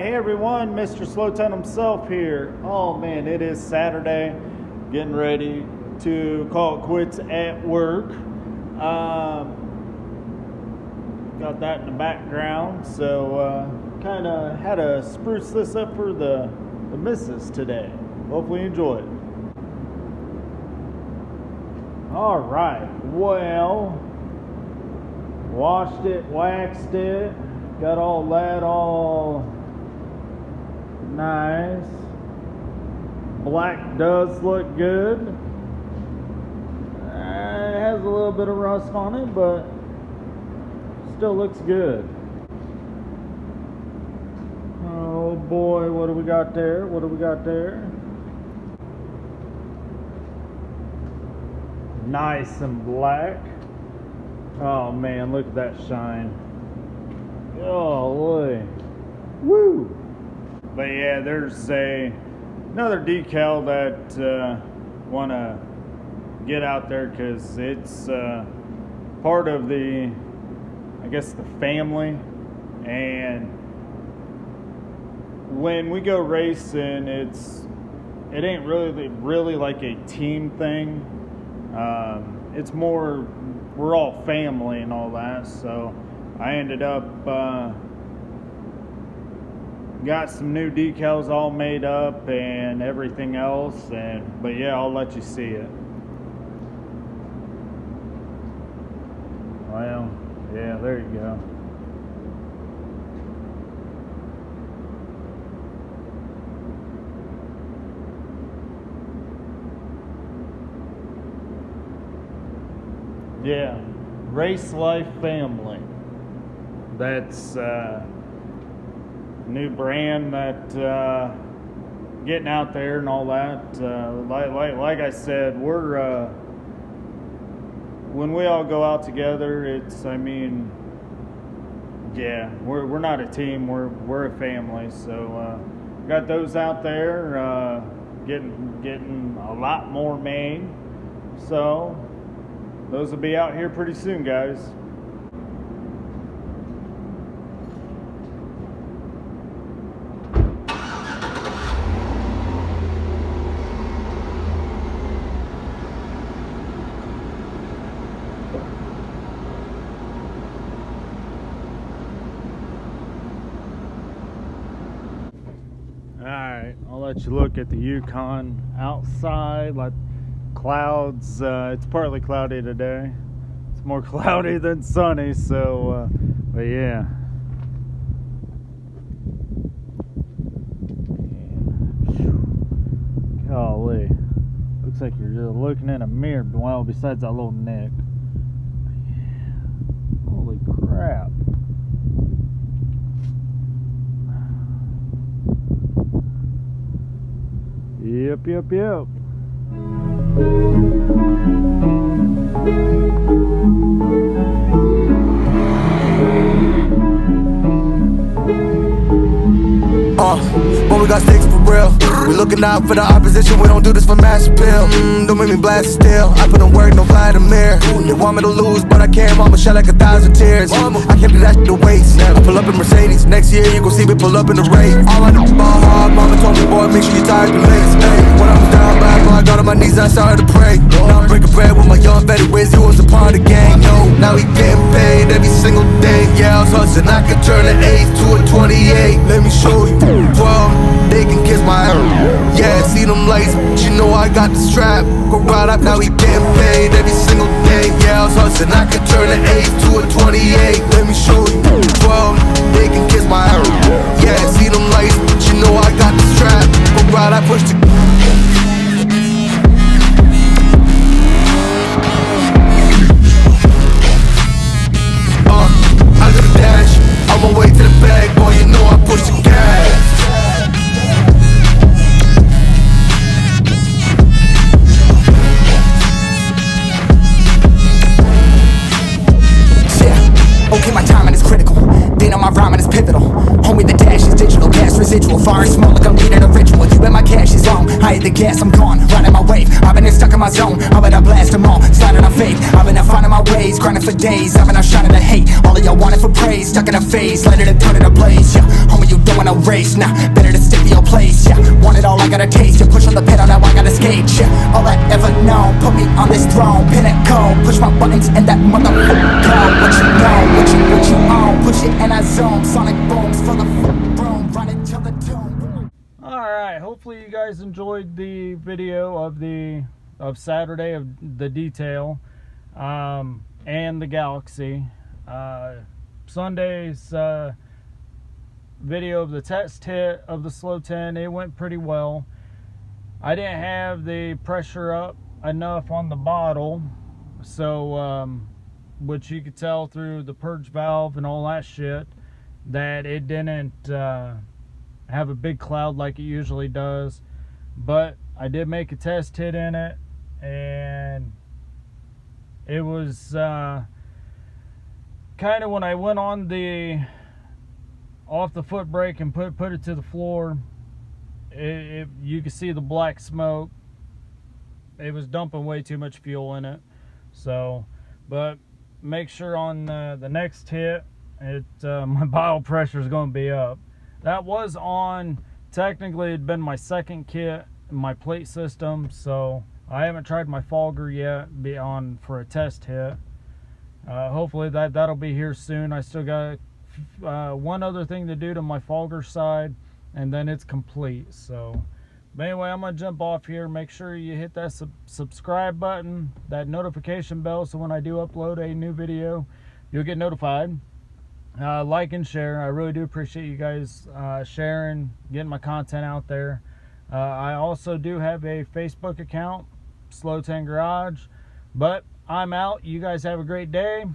hey everyone, Mr. Slowtown himself here. Oh man, it is Saturday, getting ready to call it quits at work. Got that in the background, so kind of had to spruce this up for the missus today. Hopefully you enjoy it. All right, well, washed it, waxed it, got all that all nice. Black does look good. It has a little bit of rust on it, but still looks good. Oh boy, what do we got there? What do we got there? Nice and black. Oh man, look at that shine. Oh boy. Woo! But yeah, there's another decal that want to get out there because it's part of the, I guess, the family. And when we go racing, it ain't really like a team thing. It's more, we're all family and all that. So I ended up got some new decals all made up and everything else. But yeah, I'll let you see it. Well, yeah, there you go. Yeah, Race Life Family. That's new brand that getting out there and all that. Like I said, we're when we all go out together, we're not a team, we're a family. So got those out there, getting a lot more made. So those will be out here pretty soon, guys. Alright, I'll let you look at the Yukon outside. Like clouds, it's partly cloudy today. It's more cloudy than sunny, so but yeah. Golly, looks like you're just looking in a mirror. Well, besides that little nick. Holy crap. Yep. When we got sticks for real, we looking out for the opposition. We don't do this for mass appeal. Don't make me blast it still. I put in work, no Vladimir. They want me to lose, but I can't. Mama shed like 1,000 tears. I can't do that shit to waste. I pull up in Mercedes. Next year you gon' see me pull up in the race. All I know about hard. Mama told me, boy, make sure you tired your legs. When I was down bad, I got on my knees and I started to pray. Now I'm breaking bread with my young vet who was a part of the gang. No, now he getting paid every single day. Yeah, I was hustling. I could turn an 8 to a 28. Let me show you. 12, they can kiss my ass. Yeah, see them lights, but you know I got the strap. Go right up, now he getting paid every single day. Yeah, I was hustling. I could turn an 8 to a 28. Let me show you. 12, they can kiss my ass. Yeah, see them lights, but you know I got the strap. Go right, I push the I got a dash, on my way to the bag, boy, you know I push the gas. Yeah, okay, my timing is critical. Being on my rhyming is pivotal. Homie, the dash is digital. Gas residual, far and small like I'm needing a ritual. You bet my cash is on, I hit the gas, I'm gone, riding my wave. I've been stuck in my zone, I bet I blast them all, sliding on faith. I've been out finding my ways, grinding for days. I've been out shining the hate, all of y'all wanted for praise. Stuck in a phase, lighted and turn it ablaze. Yeah, homie, you don't want no race, nah, better to stick to your place. Yeah, want it all, I gotta taste. You push on the pedal, now I gotta skate. Yeah, all I ever known, put me on this throne, pinnacle. Push my buttons and that motherfucker go. What you know, what you own, push it and I zone. Sonic booms for the room, run it till the tomb. Alright, hopefully you guys enjoyed the video of Saturday of the detail and the Galaxy. Sunday's video of the test hit of the slow 10, it went pretty well. I didn't have the pressure up enough on the bottle, so which you could tell through the purge valve and all that shit, that it didn't have a big cloud like it usually does. But I did make a test hit in it, and it was kind of when I went on off the foot brake and put it to the floor, you could see the black smoke. It was dumping way too much fuel in it. So, but make sure on the next hit, my bottle pressure is going to be up. That was on, technically it'd been my second kit in my plate system, so I haven't tried my fogger yet, be on for a test hit. Hopefully that'll be here soon. I still got one other thing to do to my fogger side, and then it's complete. So, but anyway, I'm gonna jump off here. Make sure you hit that subscribe button, that notification bell, so when I do upload a new video, you'll get notified. Like and share. I really do appreciate you guys sharing, getting my content out there. I also do have a Facebook account, Slow 10 Garage. But I'm out. You guys have a great day.